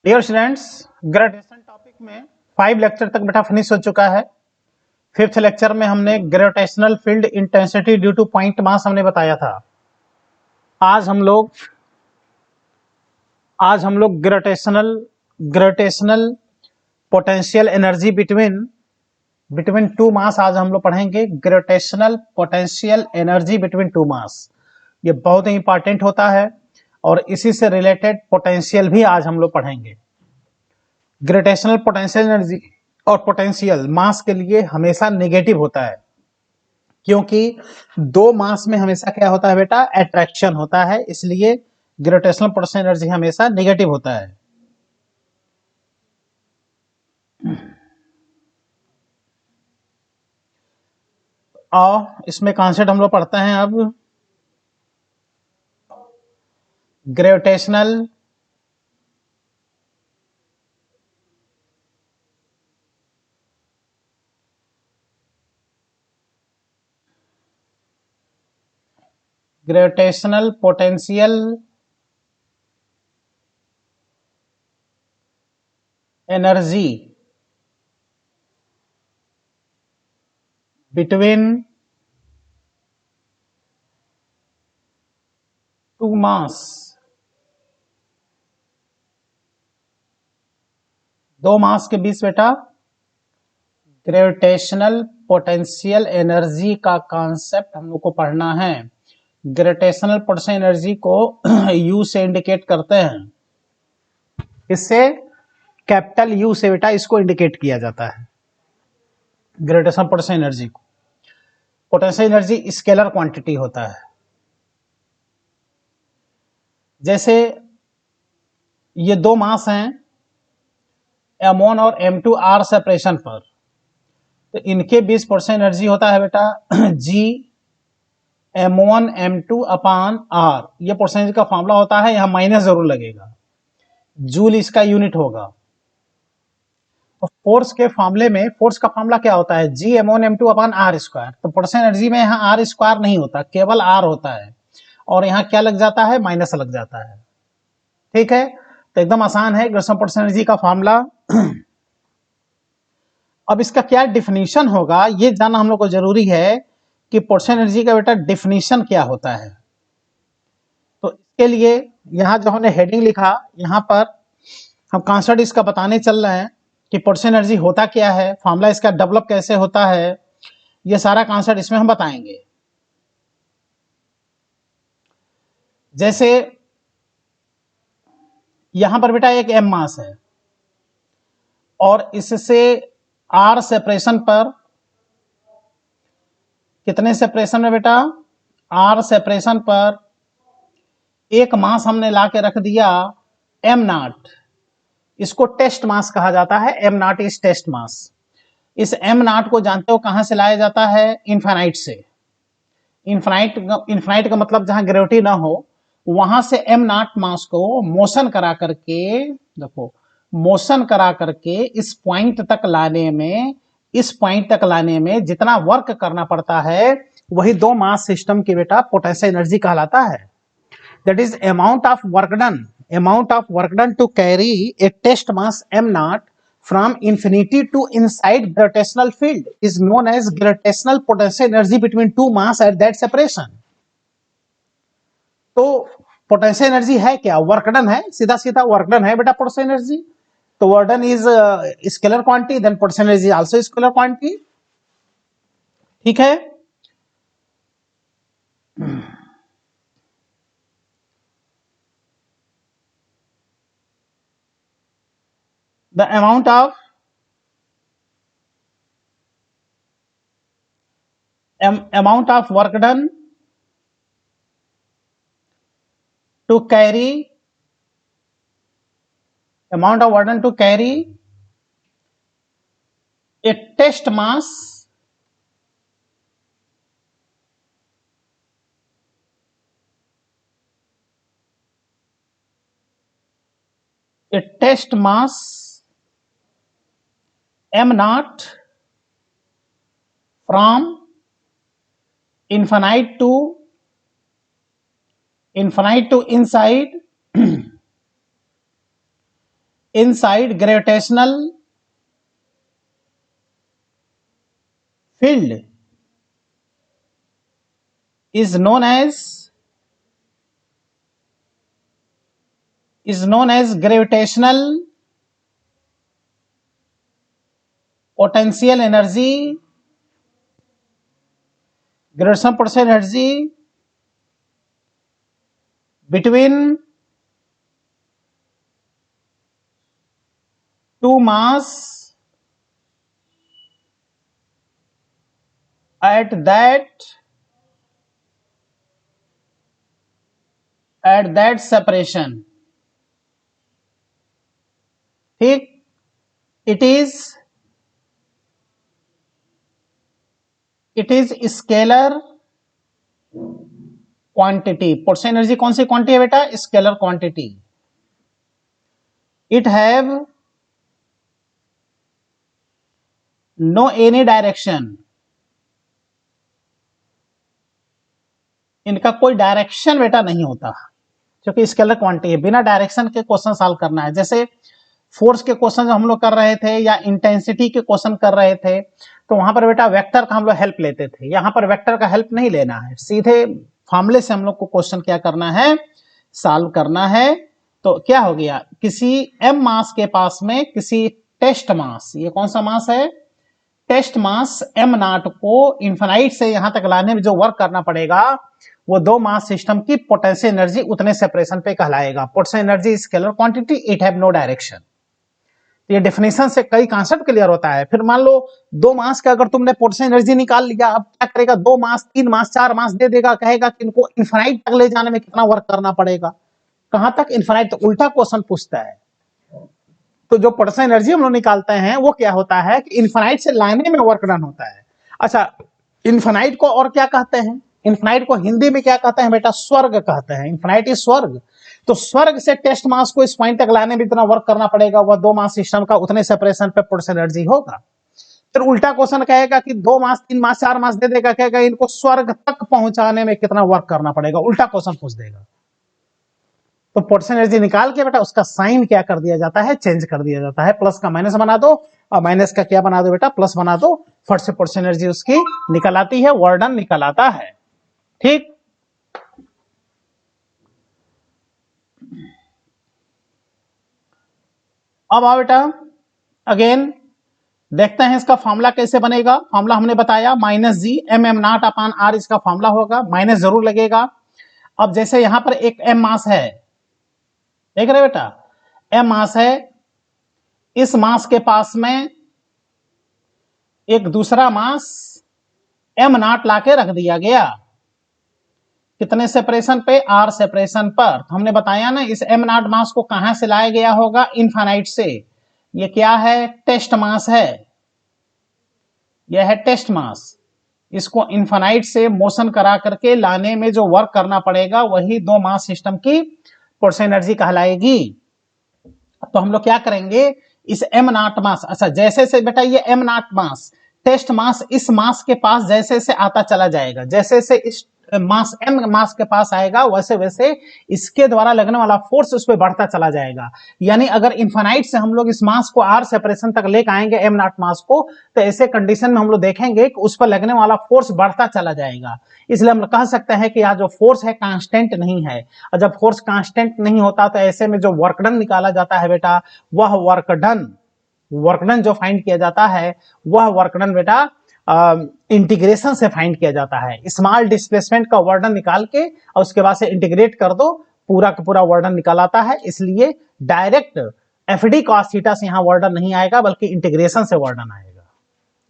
Dear students, gravitation topic में 5 lecture तक बेटा फिनिश हो चुका है। 5th लेक्चर में हमने gravitational field intensity due to point mass हमने बताया था। आज हम लोग gravitational potential energy between two mass आज हम लोग पढ़ेंगे। Gravitational potential energy between two mass, ये बहुत ही इंपॉर्टेंट होता है और इसी से रिलेटेड पोटेंशियल भी आज हम लोग पढ़ेंगे। ग्रेविटेशनल पोटेंशियल एनर्जी और पोटेंशियल मास के लिए हमेशा नेगेटिव होता है, क्योंकि दो मास में हमेशा क्या होता है बेटा, अट्रैक्शन होता है। इसलिए ग्रेविटेशनल पोटेंशियल एनर्जी हमेशा नेगेटिव होता है। और इसमें कॉन्सेप्ट हम लोग पढ़ते हैं अब। Gravitational potential energy between two mass, दो मास के बीच बेटा ग्रेविटेशनल पोटेंशियल एनर्जी का कॉन्सेप्ट हम लोग को पढ़ना है। ग्रेविटेशनल पोटेंशियल एनर्जी को यू से इंडिकेट करते हैं। इससे कैपिटल यू से बेटा इसको इंडिकेट किया जाता है, ग्रेविटेशनल पोटेंशियल एनर्जी को। पोटेंशियल एनर्जी स्केलर क्वांटिटी होता है। जैसे ये दो मास हैं M1 और M2 R सेपरेशन पर, तो इनके बीच पोटेंशियल एनर्जी होता है बेटा G M1 M2 अपान R। ये पोटेंशियल एनर्जी का फॉर्मूला होता है, यहां माइनस जरूर लगेगा, जूल इसका यूनिट होगा। तो फोर्स के फॉर्मूले में फोर्स का फॉर्मूला क्या होता है, G M1 M2 अपान R स्क्वायर। तो पोटेंशियल एनर्जी में यहाँ R स्क्वायर नहीं होता, केवल R होता है, और यहाँ क्या लग जाता है, माइनस लग जाता है। ठीक है, तो एकदम आसान है ग्रेविटेशनल पोटेंशियल एनर्जी का फॉर्मूला। अब इसका क्या डिफिनीशन होगा ये जानना हम लोग को जरूरी है कि पोटेंशियल एनर्जी का बेटा डिफिनीशन क्या होता है। तो इसके लिए यहां जो हमने हेडिंग लिखा, यहां पर हम कॉन्सेप्ट इसका बताने चल रहे हैं कि पोटेंशियल एनर्जी होता क्या है, फॉर्मूला इसका डेवलप कैसे होता है, ये सारा कॉन्सेप्ट इसमें हम बताएंगे। जैसे यहां पर बेटा एक एम मास है और इससे आर सेपरेशन पर, कितने सेपरेशन में बेटा, आर सेपरेशन पर एक मास हमने ला के रख दिया एम नॉट। इसको टेस्ट मास कहा जाता है, एम नॉट इज टेस्ट मास। इस एम नॉट को जानते हो कहां से लाया जाता है, इन्फाइनाइट से। इन्फाइनाइट का मतलब जहां ग्रेविटी ना हो, वहां से एम नॉट मास को मोशन करा करके, देखो मोशन करा करके इस पॉइंट तक लाने में जितना वर्क करना पड़ता है, वही दो मास सिस्टम की बेटा पोटेंशियल एनर्जी कहलाता है। That is amount of work done to carry a test mass m naught from infinity to inside gravitational field is known as gravitational potential energy between two mass at that separation। तो potential energy है क्या, work done है, सीधा सीधा work done है बेटा potential energy. तो work done is scalar quantity, then potential energy also scalar quantity. ठीक है, the amount of work done to carry a test mass m naught from infinite to inside inside gravitational field is known as gravitational potential energy, gravitational potential energy between two mass at that separation. ठीक, it is scalar quantity. Potential energy कौन सी quantity है बेटा? Scalar quantity. It have no any direction, इनका कोई direction बेटा नहीं होता, क्योंकि स्केलर क्वांटिटी है। बिना डायरेक्शन के क्वेश्चन सॉल्व करना है। जैसे फोर्स के क्वेश्चन जो हम लोग कर रहे थे या इंटेंसिटी के क्वेश्चन कर रहे थे, तो वहां पर बेटा वेक्टर का हम लोग हेल्प लेते थे। यहां पर वेक्टर का हेल्प नहीं लेना है, सीधे फॉर्मूले से हम लोग को क्वेश्चन क्या करना है? सॉल्व करना है। तो क्या हो गया? किसी m मास के पास में किसी टेस्ट मास, ये कौन सा मास है? टेस्ट मास m नॉट को इन्फिनाइट से यहां तक लाने में जो वर्क करना पड़ेगा, वो दो मास सिस्टम की पोटेंशियल एनर्जी उतने सेपरेशन पे कहलाएगा। Potential energy scalar quantity, it have no direction. ये डेफिनेशन से कई कॉन्सेप्ट क्लियर होता है। फिर मान लो दो मास का अगर तुमने पोटेंशियल एनर्जी निकाल लिया, अब क्या करेगा? दो मास, तीन मास, चार मास दे देगा, कहेगा कि इनको इन्फिनाइट तक ले जाने में कितना वर्क करना पड़ेगा। कहां तक? इन्फिनाइट। तो उल्टा क्वेश्चन पूछता है। तो जो पोटेंशियल एनर्जी हम लोग निकालते हैं वो क्या होता है कि इन्फिनाइट से लाने में वर्क डन होता है। अच्छा, इन्फिनाइट को और क्या कहते हैं? इन्फिनाइट को हिंदी में क्या कहते हैं बेटा? स्वर्ग कहते हैं। इन्फिनाइट इज स्वर्ग। तो स्वर्ग से टेस्ट मास को इस पॉइंट तक लाने में इतना वर्क करना पड़ेगा, वह दो मास सिस्टम का उतने सेपरेशन पे पोटेंशियल एनर्जी होगा। फिर उल्टा क्वेश्चन कहेगा कि दो मास, तीन मास, चार मास दे देगा, कहेगा इनको स्वर्ग तक पहुंचाने में कितना वर्क करना पड़ेगा। उल्टा क्वेश्चन पूछ देगा। तो पोटेंशियल एनर्जी निकाल के बेटा उसका साइन क्या कर दिया जाता है? चेंज कर दिया जाता है। प्लस का माइनस बना दो और माइनस का क्या बना दो बेटा? प्लस बना दो। फट से पोटेंशियल एनर्जी उसकी निकल आती है, वर्क डन निकल आता है। ठीक, अब आओ बेटा अगेन देखते हैं इसका फॉर्मूला कैसे बनेगा। फॉर्मूला हमने बताया minus G m m naught upon r इसका फॉर्मूला होगा। माइनस जरूर लगेगा। अब जैसे यहां पर एक एम मास है, देख रहे बेटा, एम मास है, इस मास के पास में एक दूसरा मास एम नॉट लाके रख दिया गया। कितने सेपरेशन पे? आर सेपरेशन पर। तो हमने बताया ना, इस एम नॉट मास को कहां से लाया गया होगा? इनफाइनाइट से। ये क्या है? टेस्ट मास है। यह है टेस्ट मास। इसको इनफाइनाइट से मोशन करा करके लाने में जो वर्क करना पड़ेगा, वही दो मास सिस्टम की पोटेंशियल एनर्जी कहलाएगी। तो हम लोग क्या करेंगे? इस एम नॉट मास, अच्छा जैसे से बेटा ये एम नॉट मास, टेस्ट मास इस मास के पास जैसे से आता चला जाएगा, जैसे से इस मास एम मास के पास आएगा, वैसे वैसे इसके द्वारा लगने वाला फोर्स उस पर बढ़ता चला जाएगा। यानी अगर इनफाइनाइट से हम लोग इस मास को आर सेपरेशन तक लेकर आएंगे एम नॉट मास को, तो ऐसे कंडीशन में हम लोग देखेंगे कि उस पर लगने वाला फोर्स बढ़ता चला जाएगा। इसलिए हम कह सकते हैं कि यहाँ जो फोर्स है कांस्टेंट नहीं है। और जब फोर्स कांस्टेंट नहीं होता तो ऐसे में जो वर्क डन निकाला जाता है बेटा, वह वर्क डन जो फाइंड किया जाता है, वह वर्क डन बेटा इंटीग्रेशन से फाइंड किया जाता है। स्मॉल डिस्प्लेसमेंट का वर्डन निकाल के और उसके बाद से इंटीग्रेट कर दो, पूरा का पूरा वर्डन निकाल आता है। इसलिए direct F D cos theta से यहाँ वर्डन नहीं आएगा, बल्कि इंटीग्रेशन से वर्डन आएगा।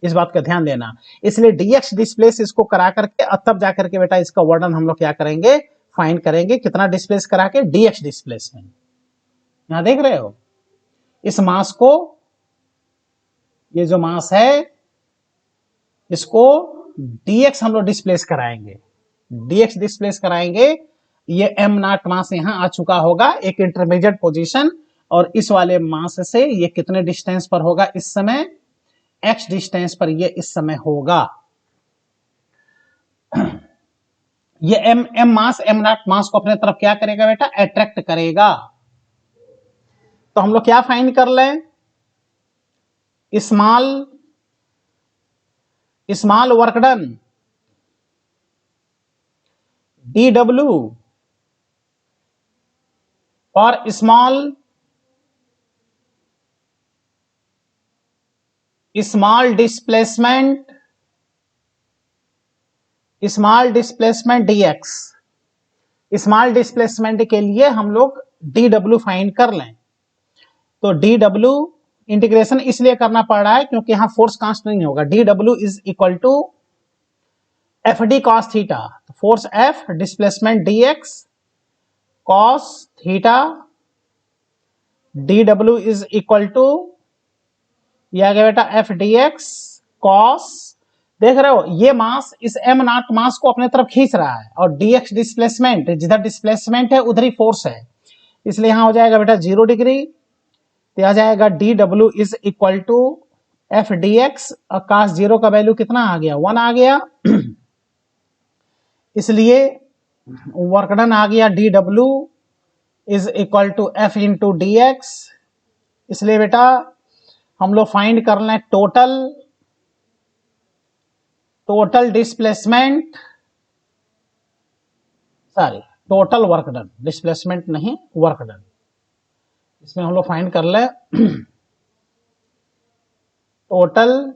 इस बात का ध्यान देना। इसलिए डीएक्स डिस्प्लेस इसको करा करके और तब जाकर के बेटा इसका वर्डन हम लोग क्या करेंगे? फाइंड करेंगे। कितना डिस्प्लेस करा के? Dx displacement. यहां देख रहे हो इस मास को, ये जो मास है इसको dx हम लोग डिस्प्लेस कराएंगे। dx डिस्प्लेस कराएंगे, ये m नॉट मास यहां आ चुका होगा एक इंटरमीडिएट पोजीशन, और इस वाले मास से ये कितने डिस्टेंस पर होगा? इस समय x डिस्टेंस पर ये इस समय होगा। ये m मास m नॉट मास को अपने तरफ क्या करेगा बेटा? अट्रैक्ट करेगा। तो हम लोग क्या फाइंड कर लें, स्मॉल वर्क डन dw और small displacement dx। Small displacement के लिए हम लोग dw फाइंड कर लें। तो dw इंटीग्रेशन इसलिए करना पड़ रहा है क्योंकि यहां फोर्स कांस्टेंट नहीं होगा। dw is equal to fd cos theta, force f displacement dx cos theta, dw is equal to ये आ गया बेटा f dx cos, देख रहे हो ये मास इस m नॉट मास को अपने तरफ खींच रहा है और dx डिस्प्लेसमेंट, जिधर डिस्प्लेसमेंट है उधर ही फोर्स है, इसलिए यहां हो जाएगा बेटा 0 डिग्री। तो आ जाएगा dw is equal to f dx और cos 0 का वैल्यू कितना आ गया, 1 आ गया। इसलिए वर्क डन आ गया dw is equal to f into dx। इसलिए बेटा हम लोग फाइंड कर लें total displacement, sorry total work done, displacement नहीं वर्क डन। इसमें हम लोग फाइंड कर ले टोटल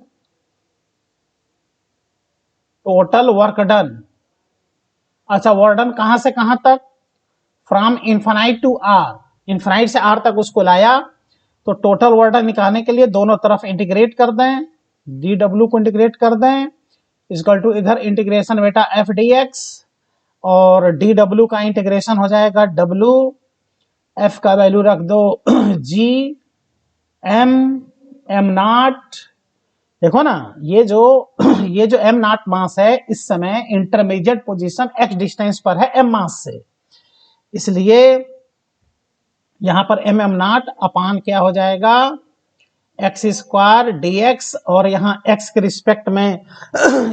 वर्क डन। अच्छा वर्क डन कहां से कहां तक, from infinite to r, infinite से आर तक उसको लाया। तो टोटल वर्क डन निकालने के लिए दोनों तरफ इंटीग्रेट कर दें, dw को इंटीग्रेट कर दें, इक्वल टू इधर इंटीग्रेशन बेटा f dx और dw का इंटीग्रेशन हो जाएगा w, f का वैल्यू रख दो g m नॉट। देखो ना ये जो m नॉट मास है इस समय इंटरमीडिएट पोजीशन x डिस्टेंस पर है m मास से, इसलिए यहां पर m नॉट अपान क्या हो जाएगा एक्स स्क्वायर dx, और यहाँ x के रिस्पेक्ट में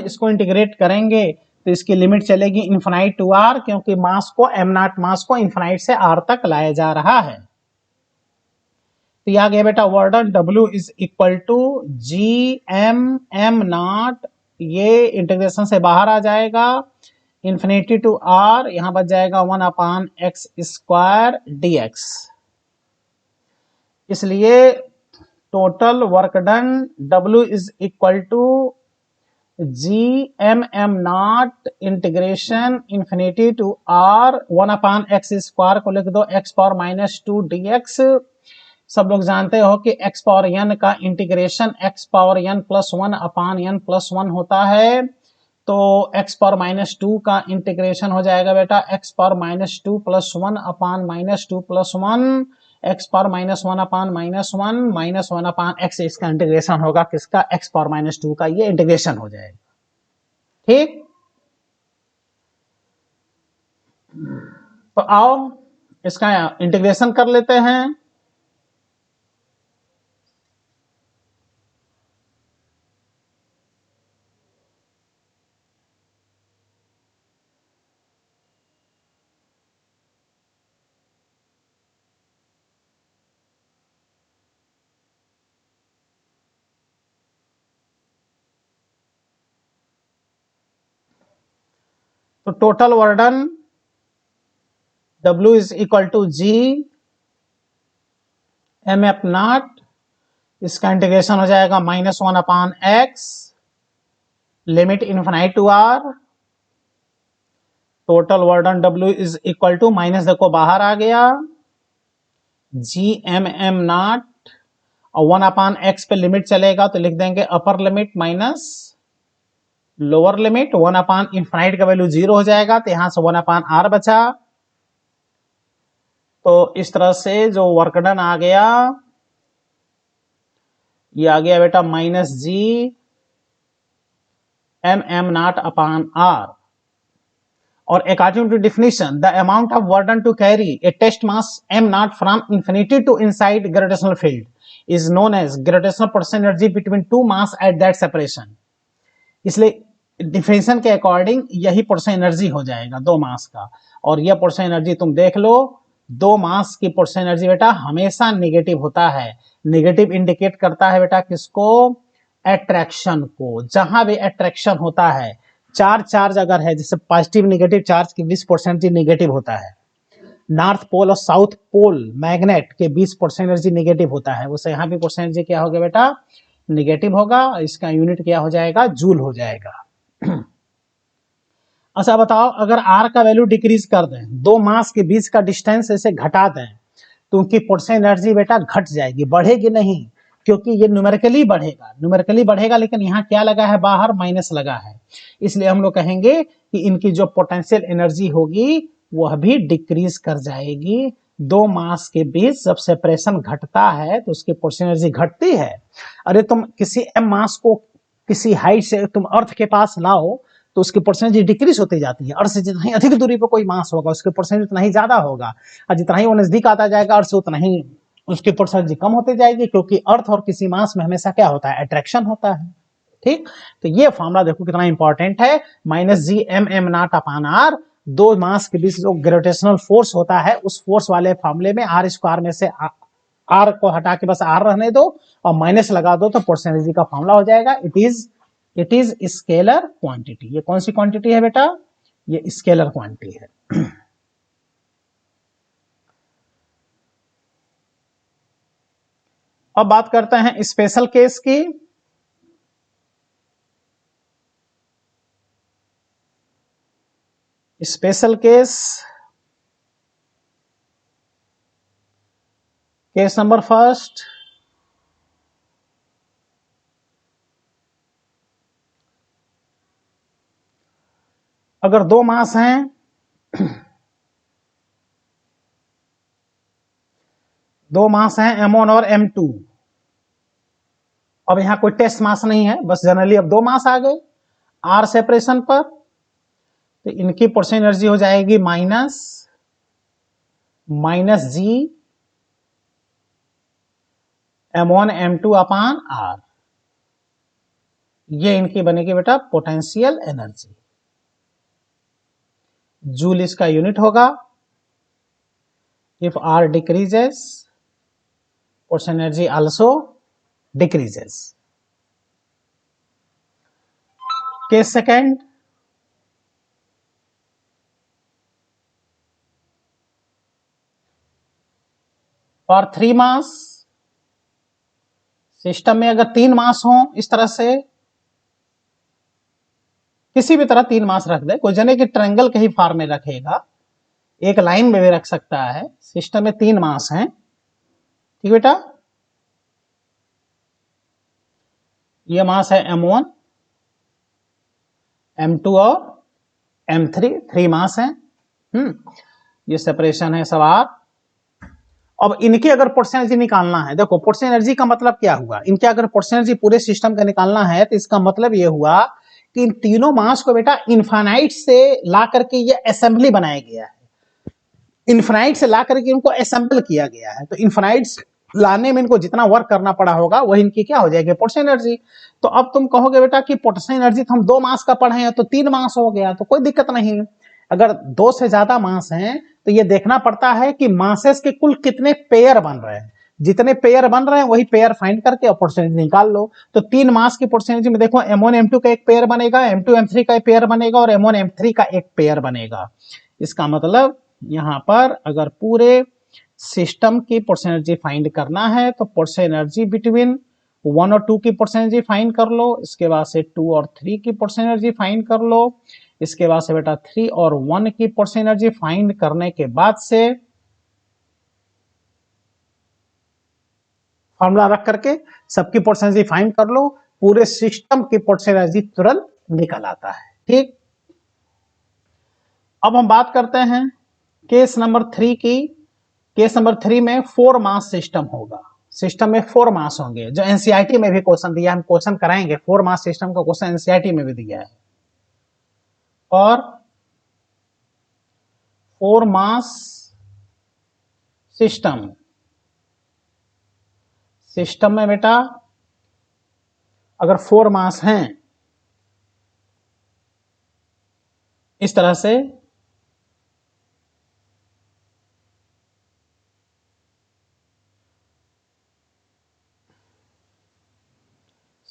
इसको इंटीग्रेट करेंगे तो इसकी लिमिट चलेगी इन्फिनाइट टू r, क्योंकि मास को m नॉट मास को इन्फिनाइट से r तक लाया जा रहा है। तो यह आ गया बेटा work done w is equal to G m naught, ये इंटीग्रेशन से बाहर आ जाएगा इन्फिनिटी टू r, यहां बच जाएगा 1 अपान एक्स स्क्वायर dx। इसलिए टोटल work done W is equal to G m naught integration infinity to r 1 upon x square को लिख दो x पावर माइनस 2 dx। सब लोग जानते हो कि x पावर n का integration x power n plus 1 अपान n प्लस 1 होता है, तो x पावर माइनस 2 का इंटीग्रेशन हो जाएगा बेटा x power minus 2 plus 1 upon minus 2 plus 1, x power minus 1 upon minus 1 minus 1 अपान x, इसका इंटीग्रेशन होगा किसका, x पावर माइनस 2 का, ये इंटीग्रेशन हो जाएगा। ठीक, तो आओ इसका इंटीग्रेशन कर लेते हैं। तो total work done W is equal to G m f naught, इसका इंटीग्रेशन हो जाएगा minus 1 upon x, limit infinite to r। Total work done W is equal to, minus देखो बाहर आ गया, जी m नॉट और 1 अपान एक्स पे limit चलेगा तो लिख देंगे upper limit minus lower limit, 1 अपान इन्फिनाइट का वैल्यू 0 हो जाएगा, तो यहां से 1 अपान r बचा। तो इस तरह से जो वर्क डन आ गया, ये आ गया बेटा minus G m naught upon r। और according to definition the amount of work done to carry a test mass m naught from infinity to inside gravitational field is known as gravitational potential energy between two mass at that separation. इसलिए definition के according यही potential energy हो जाएगा दो मास का, और यह potential energy तुम देख लो दो मास की पोटेंशियल एनर्जी बेटा हमेशा नेगेटिव होता है। नेगेटिव इंडिकेट करता है बेटा किसको? अट्रैक्शन को। जहां भी अट्रैक्शन होता है, चार्ज अगर है, जैसे पॉजिटिव नेगेटिव चार्ज के 20% एनर्जी नेगेटिव होता है, नॉर्थ पोल और साउथ पोल मैग्नेट के 20% एनर्जी नेगेटिव होता है, उसे यहाँ भी पोटेंशियल एनर्जी क्या होगा बेटा? नेगेटिव होगा। इसका यूनिट क्या हो जाएगा? जूल हो जाएगा। अच्छा बताओ, अगर आर का वैल्यू डिक्रीज कर दें, दो मास के बीच का डिस्टेंस ऐसे घटा दें, तो उनकी पोटेंशियल एनर्जी बेटा घट जाएगी, बढ़ेगी नहीं, क्योंकि ये न्यूमेरिकली बढ़ेगा, लेकिन यहाँ क्या लगा है? बाहर माइनस लगा है। इसलिए हम लोग कहेंगे कि इनकी जो पोटेंशियल एनर्जी होगी वह भी डिक्रीज कर जाएगी। दो मास के बीच जब सेपरेशन घटता है तो उसकी पोटेंशियल एनर्जी घटती है। अरे तुम किसी एम मास को किसी हाइट से तुम अर्थ के पास लाओ तो उसकी परसेंटेज डिक्रीज होती जाती है। अर्थ से जितना ही अधिक दूरी पर कोई मास होगा उसकी परसेंटेज उतना ही ज्यादा होगा, और जितना ही वो नजदीक आता जाएगा अर्थ से उतना ही उसकी परसेंटेज कम होती जाएगी, क्योंकि अर्थ और किसी मास में हमेशा क्या होता है? अट्रैक्शन होता है। ठीक, तो ये फॉर्मूला देखो कितना इंपॉर्टेंट है। -Gm m0/r, दो मास के बीच जो ग्रेविटेशनल फोर्स होता है उस फोर्स वाले फॉर्मूले में आर स्क्वायर में से आर को हटा के बस आर रहने दो और माइनस लगा दो तो परसेंटेज का फॉर्मूला हो जाएगा। It is scalar quantity. ये कौन सी क्वांटिटी है बेटा? ये स्केलर क्वांटिटी है। अब बात करते हैं स्पेशल केस की। स्पेशल केस नंबर फर्स्ट, अगर दो मास हैं, दो मास हैं m1 और m2। अब यहां कोई टेस्ट मास नहीं है, बस जनरली अब दो मास आ गए आर सेपरेशन पर, तो इनकी पोटेंशियल एनर्जी हो जाएगी -G m1 m2/r। ये इनकी बनेगी बेटा पोटेंशियल एनर्जी। जूल इसका यूनिट होगा। If R decreases, potential energy also decreases. Case second, for 3 mass, system में अगर 3 मास हो, इस तरह से किसी भी तरह 3 मास रख दे, कोई जने कि ट्रायंगल के ही फॉर्म में रखेगा, एक लाइन में भी रख सकता है। सिस्टम में 3 मास हैं, ठीक बेटा। ये मास है m1 m2 और m3, 3 मास हैं। ये सेपरेशन है सवाल। अब इनकी अगर पोटेंशियल एनर्जी निकालना है, देखो पोटेंशियल एनर्जी का मतलब क्या हुआ? इनके अगर पोटेंशियल एनर्जी पूरे सिस्टम का निकालना है तो इसका मतलब ये हुआ कि इन तीनों मास को बेटा इनफाइनाइट से ला करके ये असेंबली बनाया गया है। इनफाइनाइट से ला करके इनको असेंबल किया गया है, तो इनफाइनाइट लाने में इनको जितना वर्क करना पड़ा होगा वही इनकी क्या हो जाएगी? Potential energy. तो अब तुम कहोगे बेटा कि पोटेंशियल एनर्जी तो हम 2 मास का पढ़े हैं तो 3 मास हो गया, तो कोई दिक्कत नहीं। अगर 2 से ज्यादा मास हैं तो ये देखना पड़ता है कि मासेस के कुल कितने पेयर बन रहे हैं। जितने पेयर बन रहे हैं वही पेयर फाइंड करके और पोटेंशियल एनर्जी निकाल लो। तो 3 मास की पोटेंशियल एनर्जी में देखो m1 m2 का एक पेयर बनेगा, m2 m3 का एक पेयर बनेगा और m1 m3 का एक पेयर बनेगा। इसका मतलब यहां पर अगर पूरे सिस्टम की पोटेंशियल एनर्जी फाइंड करना है तो पोटेंशियल एनर्जी बिटवीन 1 और 2 की पोटेंशियल एनर्जी फाइंड कर लो, इसके बाद से 2 और 3 की पोटेंशियल एनर्जी फाइंड कर लो, इसके बाद से बेटा 3 और 1 की पोटेंशियल एनर्जी फाइंड करने के बाद से फॉर्मूला रख करके सबकी पोटेंशियल एनर्जी फाइंड कर लो, पूरे सिस्टम की पोटेंशियल एनर्जी तुरंत निकल आता है। ठीक, अब हम बात करते हैं केस नंबर 3 की। केस नंबर 3 में 4 मास सिस्टम होगा। सिस्टम में 4 मास होंगे, जो एनसीईआरटी में भी क्वेश्चन दिया, हम क्वेश्चन कराएंगे। 4 मास सिस्टम का क्वेश्चन एनसीईआरटी में भी दिया है। और 4 मास सिस्टम में बेटा अगर 4 मास हैं इस तरह से,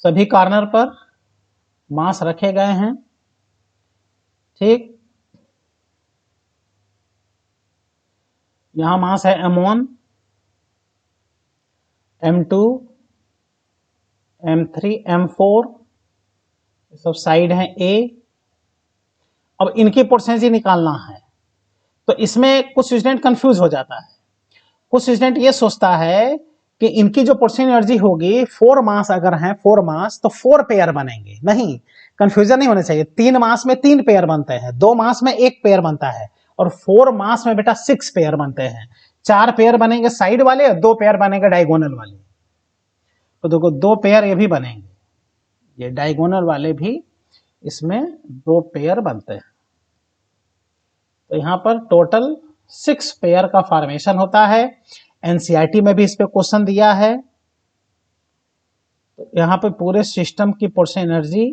सभी कॉर्नर पर मास रखे गए हैं, ठीक। यहां मास है M1, M2, M3, M4, सब साइड है A। अब इनकी परसेंटेज निकालना है, तो इसमें कुछ स्टूडेंट कंफ्यूज हो जाता है। कुछ स्टूडेंट ये सोचता है कि इनकी जो परसेंट एनर्जी होगी 4 मास अगर है 4 मास तो 4 पेयर बनेंगे। नहीं, कंफ्यूजन नहीं होना चाहिए। 3 मास में 3 पेयर बनते हैं, 2 मास में 1 पेयर बनता है, और 4 मास में बेटा 6 पेयर बनते हैं। 4 पेयर बनेंगे साइड वाले और 2 पेयर बनेंगे डायगोनल वाले। तो देखो 2 पेयर ये भी बनेंगे, ये डायगोनल वाले भी इसमें 2 पेयर बनते हैं। तो यहां पर टोटल 6 पेयर का फॉर्मेशन होता है। एनसीईआरटी में भी इस पे क्वेश्चन दिया है। तो यहां पे पूरे सिस्टम की portion energy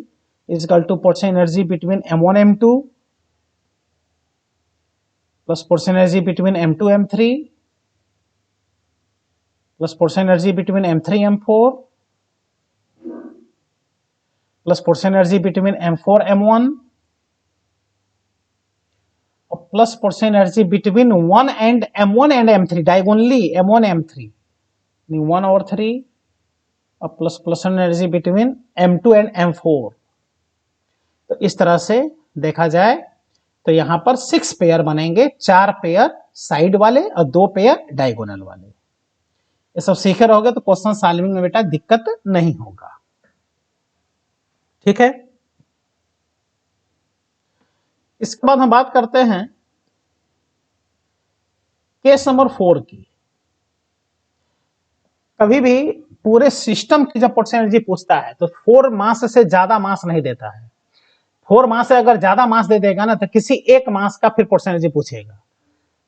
is equal to portion energy between M1 M2 plus portion energy between M2 M3 plus portion energy between M3 M4 plus portion energy between M4 M1 और plus portion energy between 1 and M1 and M3 diagonally M1 M3 1 और 3 और plus portion energy between M2 and M4। तो इस तरह से देखा जाए तो यहां पर 6 पेयर बनेंगे, 4 पेयर साइड वाले और 2 पेयर डायगोनल वाले। ये सब सीखे रहोगे तो क्वेश्चन सॉल्विंग में बेटा दिक्कत नहीं होगा, ठीक है। इसके बाद हम बात करते हैं केस नंबर 4 की। कभी भी पूरे सिस्टम की जब पोर्शन एनर्जी पूछता है तो 4 मास से ज्यादा मास नहीं देता है। 4 मास से अगर ज्यादा मास दे देगा ना तो किसी एक मास का फिर पोर्शन एनर्जी पूछेगा,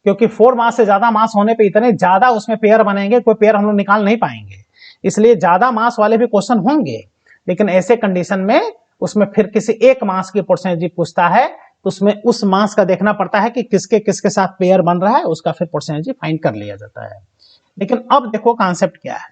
क्योंकि 4 मास से ज्यादा मास होने पे इतने ज्यादा उसमें पेयर बनेंगे, कोई पेयर हम लोग निकाल नहीं पाएंगे। इसलिए ज्यादा मास वाले भी क्वेश्चन होंगे, लेकिन ऐसे कंडीशन में उसमें फिर किसी एक मास की पोर्शन एनर्जी पूछता है तो उसमें उस मास का देखना पड़ता है कि किसके किसके साथ पेयर बन रहा है, उसका फिर पोर्शन एनर्जी फाइंड कर लिया जाता है। लेकिन अब देखो कॉन्सेप्ट क्या है।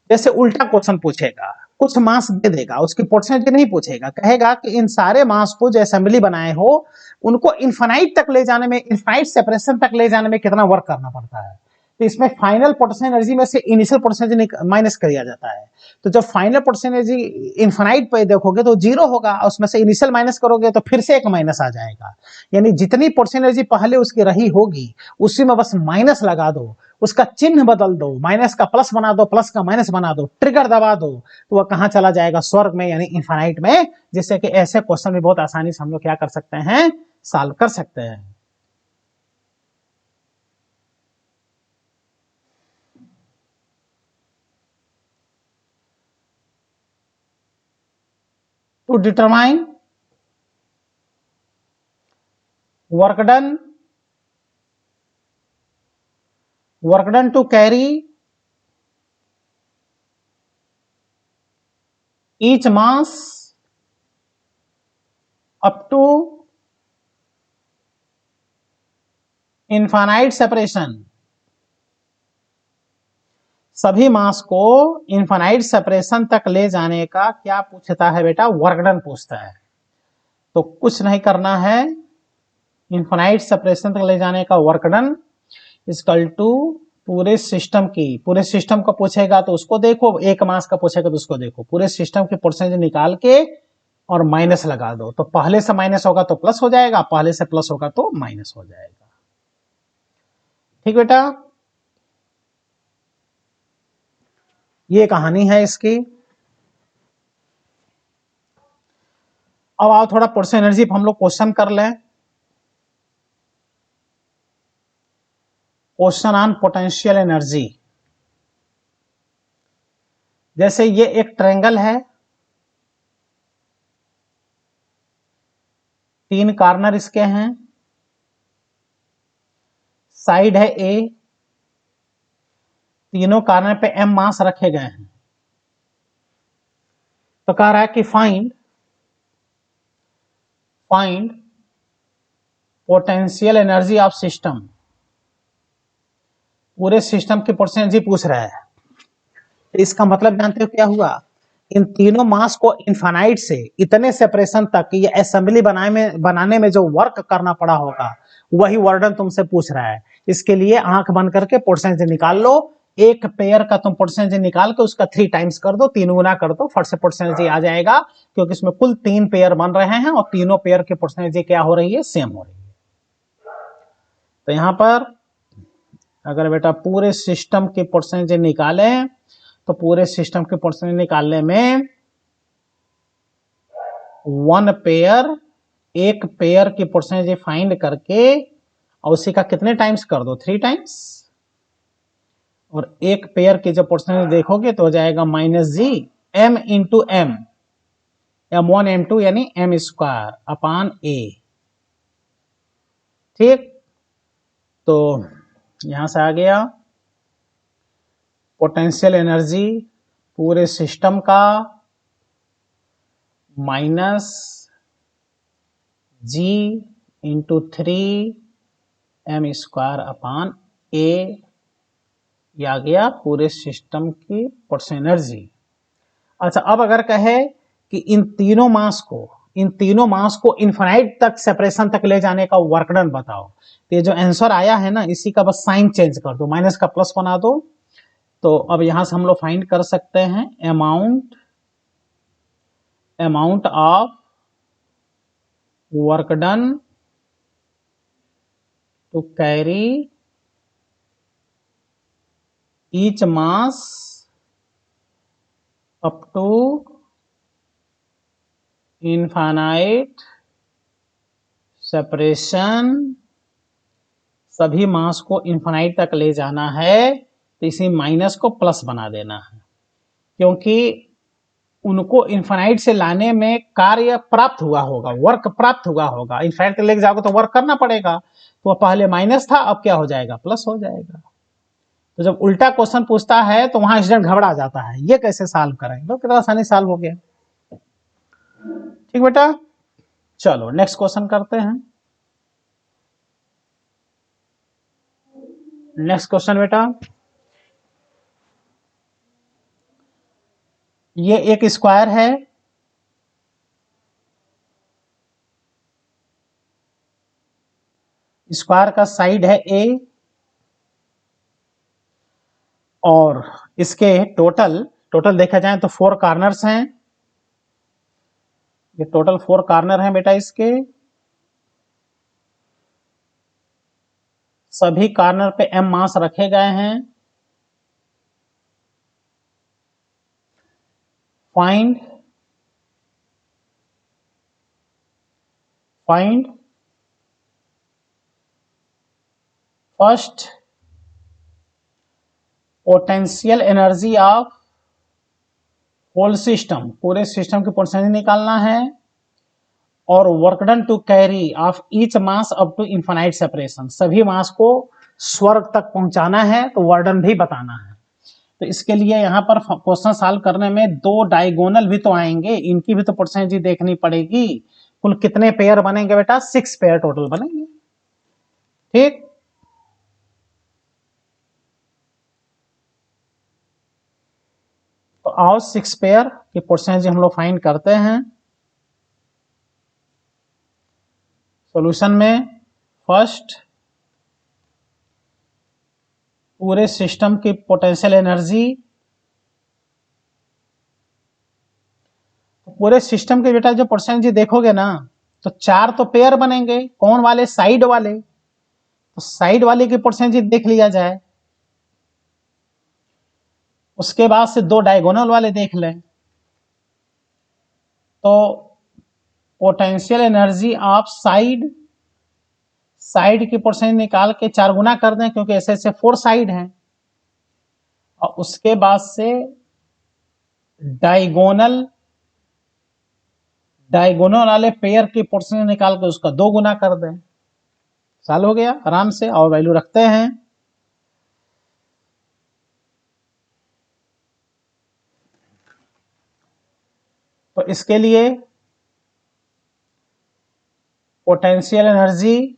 जैसे उल्टा क्वेश्चन पूछेगा, कुछ मास दे देगा, उसकी परसेंटेज नहीं पूछेगा, कहेगा कि इन सारे मास को जो असेंबली बनाए हो उनको इनफाइनाइट तक ले जाने में, इनफाइनाइट सेपरेशन तक ले जाने में कितना वर्क करना पड़ता है। तो इसमें फाइनल पोटेंशियल एनर्जी में से इनिशियल पोटेंशियल एनर्जी माइनस किया जाता है। तो जब फाइनल पोटेंशियल एनर्जी इनफाइनाइट पे देखोगे तो 0 होगा, उसमें से इनिशियल माइनस करोगे तो फिर से एक माइनस आ जाएगा। यानी जितनी पोटेंशियल एनर्जी पहले उसकी रही होगी उसी में बस माइनस लगा दो, उसका चिन्ह बदल दो, माइनस का प्लस बना दो, प्लस का माइनस बना दो, ट्रिगर दबा दो, तो वह कहां चला जाएगा, स्वर्ग में यानी इनफाइनाइट में। जिससे कि ऐसे क्वेश्चन भी बहुत आसानी से हम लोग क्या कर सकते हैं, सॉल्व कर सकते हैं। To determine work done to carry each mass up to infinite separation। सभी मास को इनफाइनाइट सेपरेशन तक ले जाने का क्या पूछता है बेटा, वर्क डन पूछता है। तो कुछ नहीं करना है, इनफाइनाइट सेपरेशन तक ले जाने का वर्क डन इक्वल टू पूरे सिस्टम की, पूरे सिस्टम का पूछेगा तो उसको देखो, एक मास का पूछेगा तो उसको देखो, पूरे सिस्टम की परसेंटेज निकाल के और माइनस लगा दो। तो पहले से माइनस होगा तो प्लस हो जाएगा, पहले से प्लस होगा तो माइनस हो जाएगा। ठीक बेटा, ये कहानी है इसकी। अब आओ थोड़ा पोर्शन एनर्जी हम लोग क्वेश्चन कर लें। Question on potential energy. जैसे ये एक ट्रायंगल है, 3 कॉर्नर इसके हैं, साइड है A, तीनों कॉर्नर पे M मास रखे गए हैं। तो कह रहा है कि find potential energy of system. पूरे सिस्टम की पोटेंशियल एनर्जी पूछ रहा है। तो इसका मतलब जानते हो क्या हुआ इन तीनों मास को इनफाइनाइट से इतने सेपरेशन तक ये असेंबली बनाने में जो वर्क करना पड़ा होगा वही वर्डन तुमसे पूछ रहा है। इसके लिए आंख बंद करके परसेंटेज निकाल लो। एक पेयर का तुम परसेंटेज निकाल के उसका 3 टाइम्स कर दो, 3 गुना कर दो, फट से परसेंटेज आ जाएगा, क्योंकि इसमें कुल 3 पेयर बन रहे हैं और तीनों पेयर के परसेंटेज क्या हो रही है, सेम हो रही है। तो यहां पर अगर बेटा पूरे सिस्टम के परसेंटेज निकालें तो पूरे सिस्टम के परसेंटेज निकालने में 1 पेयर, एक पेयर की परसेंटेज फाइंड करके और उसी का कितने टाइम्स कर दो, 3 टाइम्स, और एक पेयर के जब परसेंटेज देखोगे तो हो जाएगा -g m into m, m1 m2 यानी m स्क्वायर अपान a। ठीक, तो यहां से आ गया पोटेंशियल एनर्जी पूरे सिस्टम का minus g into 3 m square upon a, ये आ गया पूरे सिस्टम की परसेंट एनर्जी। अच्छा, अब अगर कहे कि इन तीनों मास को इनफाइनाइट तक सेपरेशन तक ले जाने का वर्क डन बताओ, तो ये जो आंसर आया है ना, इसी का बस साइन चेंज कर दो, माइनस का प्लस बना दो। तो अब यहां से हम लोग फाइंड कर सकते हैं amount of work done to carry each mass up to infinite separation. सभी मास को इनफाइनाइट तक ले जाना है तो इसी माइनस को प्लस बना देना है, क्योंकि उनको इनफाइनाइट से लाने में कार्य प्राप्त हुआ होगा, वर्क प्राप्त हुआ होगा। इनफाइनाइट लेके जाओगे तो वर्क करना पड़ेगा, तो पहले माइनस था, अब क्या हो जाएगा, प्लस हो जाएगा। तो जब उल्टा क्वेश्चन पूछता है तो वहां स्टूडेंट घबरा जाता है, ये कैसे सॉल्व करेंगे, तो कितना आसानी सॉल्व हो गया। ठीक बेटा, चलो नेक्स्ट क्वेश्चन करते हैं। नेक्स्ट क्वेश्चन बेटा, ये एक स्क्वायर है, स्क्वायर का साइड है a और इसके टोटल देखा जाए तो 4 कॉर्नर्स हैं। ये टोटल 4 कॉर्नर हैं बेटा, इसके सभी कॉर्नर पे m मास रखे गए हैं। Find first potential energy of whole system, पूरे सिस्टम की परसेंटेज निकालना है, और work done to carry of each mass up to infinite separation, सभी मास को स्वर्ग तक पहुंचाना है तो वर्डन भी बताना है। तो इसके लिए यहाँ पर क्वेश्चन सॉल्व करने में 2 डायगोनल भी तो आएंगे, इनकी भी तो परसेंटेज देखनी पड़ेगी। कुल कितने पेयर बनेंगे बेटा, 6 पेयर टोटल बनेंगे। ठीक, तो आओ 6 पेयर की परसेंटेज हम लोग फाइंड करते हैं। सॉल्यूशन में फर्स्ट पूरे सिस्टम की पोटेंशियल एनर्जी, पूरे सिस्टम के बेटा जो परसेंटेज देखोगे ना तो 4 तो पेयर बनेंगे, कौन वाले, साइड वाले, तो साइड वाले की परसेंटेज देख लिया जाए। उसके बाद से 2 डायगोनल वाले देख लें, तो पोटेंशियल एनर्जी ऑफ साइड की परसेंटेज निकाल के 4 गुना कर दें, क्योंकि ऐसे ऐसे 4 साइड हैं, और उसके बाद से डायगोनल वाले पेयर की परसेंटेज निकाल के उसका 2 गुना कर दें। सॉल्व हो गया आराम से, और वैल्यू रखते हैं। तो इसके लिए पोटेंशियल एनर्जी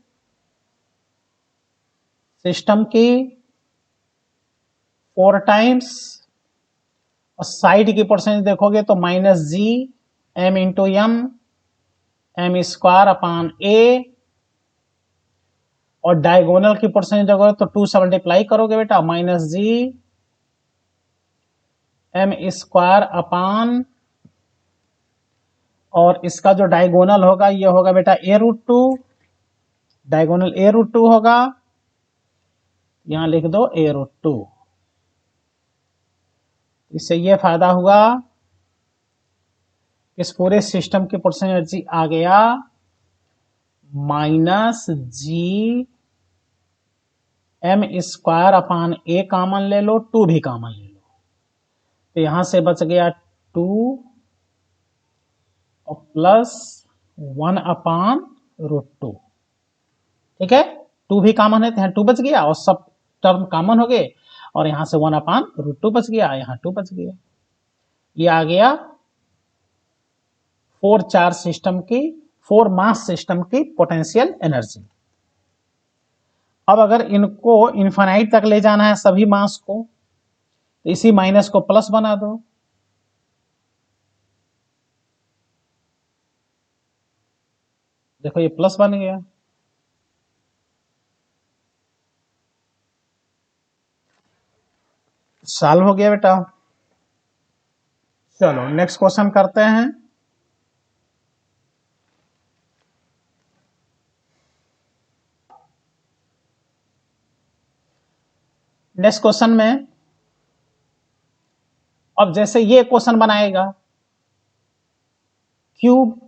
सिस्टम की 4 टाइम्स और साइड की परसेंटेज देखोगे तो minus G m into m square upon a, और डायगोनल की परसेंटेज देखोगे तो 2 से मल्टीप्लाई करोगे बेटा, minus G m square upon, और इसका जो डायगोनल होगा ये होगा बेटा a√2, डायगोनल a√2 होगा, यहां लिख दो a√2। इससे ये फायदा हुआ, इस पूरे सिस्टम की परसेंट एनर्जी आ गया minus G m square upon a, common ले लो, 2 भी कॉमन ले लो, तो यहां से बच गया 2 और प्लस 1 अपान √2। ठीक है, 2 भी कॉमन है तो यहाँ 2 बच गया, और सब टर्म कॉमन हो गए, और यहां से 1 अपान √2 बच गया, यहां 2 बच गया। ये आ गया 4 मास सिस्टम की पोटेंशियल एनर्जी। अब अगर इनको इनफाइनाइट तक ले जाना है सभी मास को, तो इसी माइनस को प्लस बना दो, देखो ये प्लस बन गया। सॉल्व हो गया बेटा। चलो नेक्स्ट क्वेश्चन करते हैं। नेक्स्ट क्वेश्चन में अब जैसे ये क्वेश्चन बनाएगा, क्यूब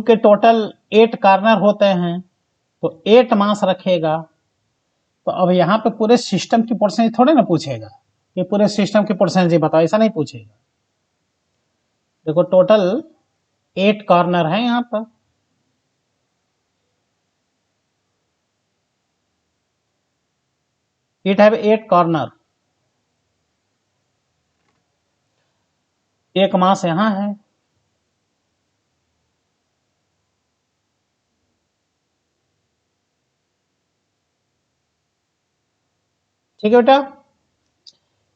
के टोटल 8 कॉर्नर होते हैं, तो 8 मास रखेगा, तो अब यहां पे पूरे सिस्टम की परसेंटेज थोड़े ना पूछेगा कि पूरे सिस्टम की परसेंटेज बताओ, ऐसा नहीं पूछेगा। देखो टोटल 8 कॉर्नर है यहां पर, इट हैव 8 कॉर्नर, एक मास यहां है, ठीक है बेटा।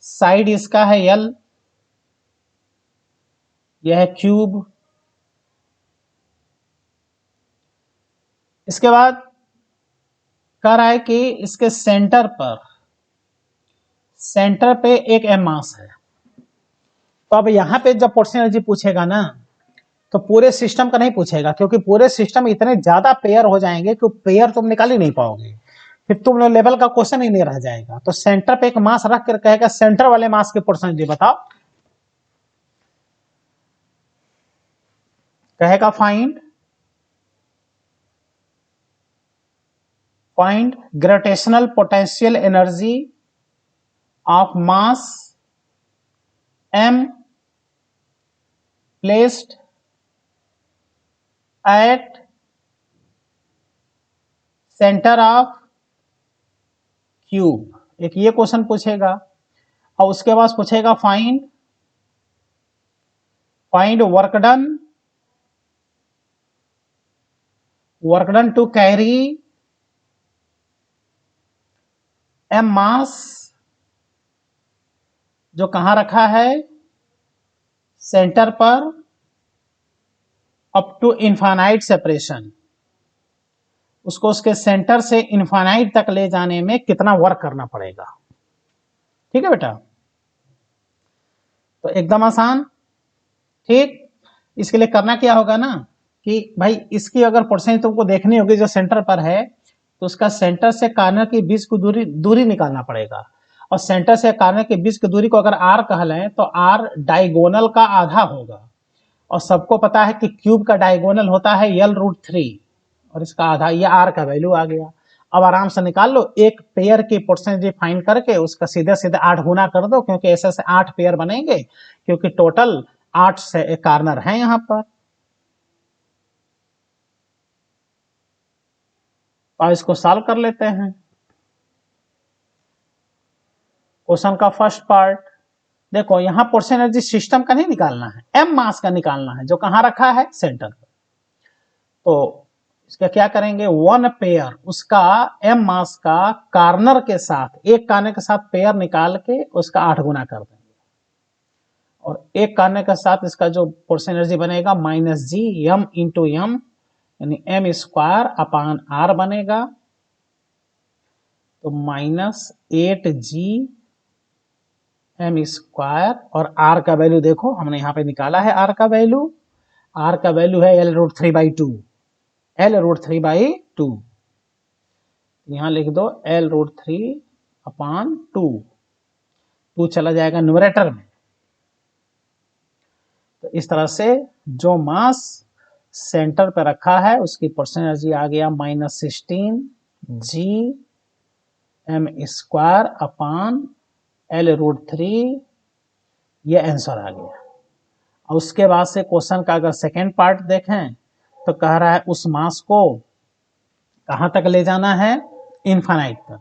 साइड इसका है L, यह है क्यूब। इसके बाद कह रहा है कि इसके सेंटर पे एक एम मास है, तो अब यहां पे जब पोटेंशियल एनर्जी पूछेगा ना, तो पूरे सिस्टम का नहीं पूछेगा, क्योंकि पूरे सिस्टम इतने ज्यादा पेयर हो जाएंगे कि पेयर तुम निकाल ही नहीं पाओगे, फिर तुम लेवल का क्वेश्चन ही नहीं रह जाएगा। तो सेंटर पे एक मास रख कर कहेगा सेंटर वाले मास की परसेंटेज बताओ, कहेगा find gravitational potential energy of mass m placed at centre of cube, एक ये क्वेश्चन पूछेगा, और उसके बाद पूछेगा find work done to carry m mass, जो कहां रखा है, सेंटर पर, अप टू इनफाइनाइट सेपरेशन, उसको उसके सेंटर से इनफाइनाइट तक ले जाने में कितना वर्क करना पड़ेगा। ठीक है बेटा, तो एकदम आसान। ठीक, इसके लिए करना क्या होगा ना कि भाई इसकी अगर परसेंटेज तुमको देखनी होगी जो सेंटर पर है, तो उसका सेंटर से कॉर्नर के बीच की दूरी निकालना पड़ेगा, और सेंटर से कॉर्नर के बीच की दूरी को अगर r कह लें तो r डायगोनल का आधा होगा, और सबको पता है कि क्यूब का डायगोनल होता है L√3, और इसका आधा, ये r का वैल्यू आ गया। अब आराम से निकाल लो, एक पेयर की परसेंटेज फाइंड करके उसका सीधे सीधे 8 गुना कर दो, क्योंकि ऐसे 8 पेयर बनेंगे, क्योंकि टोटल 8 से कॉर्नर है यहां पर। और इसको सॉल्व कर लेते हैं। क्वेश्चन का फर्स्ट पार्ट देखो, यहां परसेंट एनर्जी सिस्टम का नहीं निकालना है, एम मास का निकालना है, जो कहां रखा है, सेंटर पर। तो इसका क्या करेंगे, 1 पेयर उसका एम मास का कॉर्नर के साथ, एक कॉर्नर के साथ पेयर निकाल के उसका 8 गुना कर देंगे। और एक करने के साथ इसका जो पोर्शन एनर्जी बनेगा minus G m into m, यानी एम स्क्वायर अपान आर बनेगा। तो माइनस 8g एम स्क्वायर, और आर का वैल्यू देखो हमने यहाँ पे निकाला है। आर का वैल्यू है L√3/2, L√3/2। यहाँ लिख दो L√3/2, 2 चला जाएगा न्यूमरेटर में। तो इस तरह से जो मास सेंटर पे रखा है उसकी पोर्शन एनर्जी आ गया -16g एम स्क्वायर अपान L√3, ये आंसर आ गया। और उसके बाद से क्वेश्चन का अगर सेकेंड पार्ट देखें तो कह रहा है उस मास को कहां तक ले जाना है, इनफाइनाइट तक।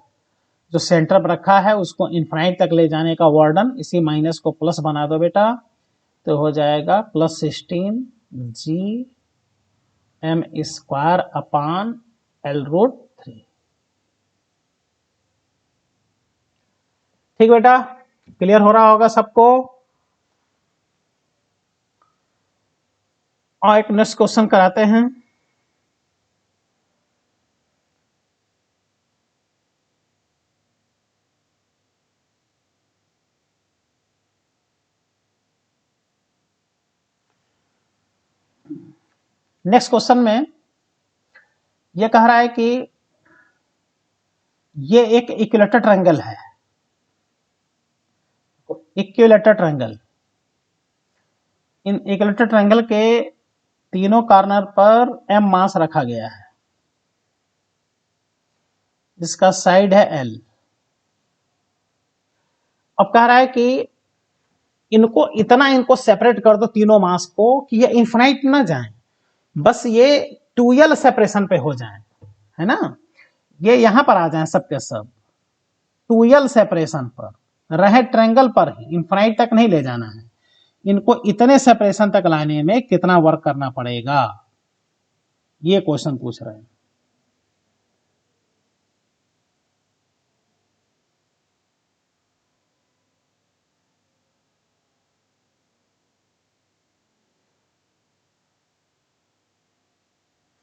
जो सेंटर पर रखा है उसको इनफाइनाइट तक ले जाने का वर्डन, इसी माइनस को प्लस बना दो बेटा, तो हो जाएगा +16g एम स्क्वायर अपान L√3। ठीक बेटा, क्लियर हो रहा होगा सबको। और एक नेक्स्ट क्वेश्चन कराते हैं। नेक्स्ट क्वेश्चन में यह कह रहा है कि ये एक इक्विलेटरल ट्रायंगल है, इक्विलेटरल ट्रायंगल। इन इक्विलेटरल ट्रायंगल के तीनों कॉर्नर पर m मास रखा गया है, जिसका साइड है L। अब कह रहा है कि इनको सेपरेट कर दो तीनों मास को कि ये इन्फिनाइट ना जाए, बस ये 2l सेपरेशन पे हो जाए, है ना। ये यहां पर आ जाए सब के सब 2l सेपरेशन पर रहे, ट्रायंगल पर ही, इन्फिनाइट तक नहीं ले जाना है। इनको इतने सेपरेशन तक लाने में कितना वर्क करना पड़ेगा, ये क्वेश्चन पूछ रहे हैं।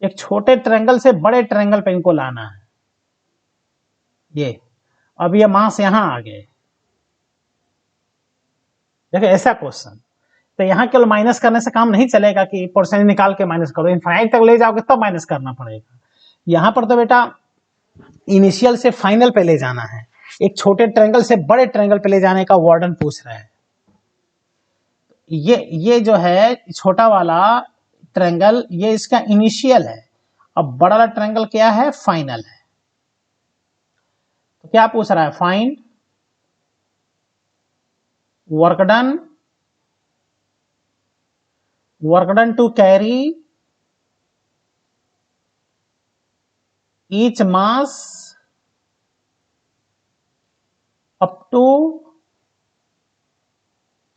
एक छोटे ट्रायंगल से बड़े ट्रायंगल पे इनको लाना है। ये अब ये मास यहां आ गए, देखिए ऐसा क्वेश्चन। तो यहां केवल माइनस करने से काम नहीं चलेगा कि परसेंट निकाल के माइनस करो, इनफाइनाइट तक ले जाओगे तब माइनस करना पड़ेगा। यहां पर तो बेटा इनिशियल से फाइनल पे ले जाना है, एक छोटे ट्रायंगल से बड़े ट्रायंगल पे ले जाने का वार्डन पूछ रहा है। ये जो है छोटा वाला ट्रायंगल, ये इसका इनिशियल है। अब बड़ा वाला ट्रायंगल क्या है, फाइनल है। तो क्या पूछ रहा है, find work done to carry each mass up to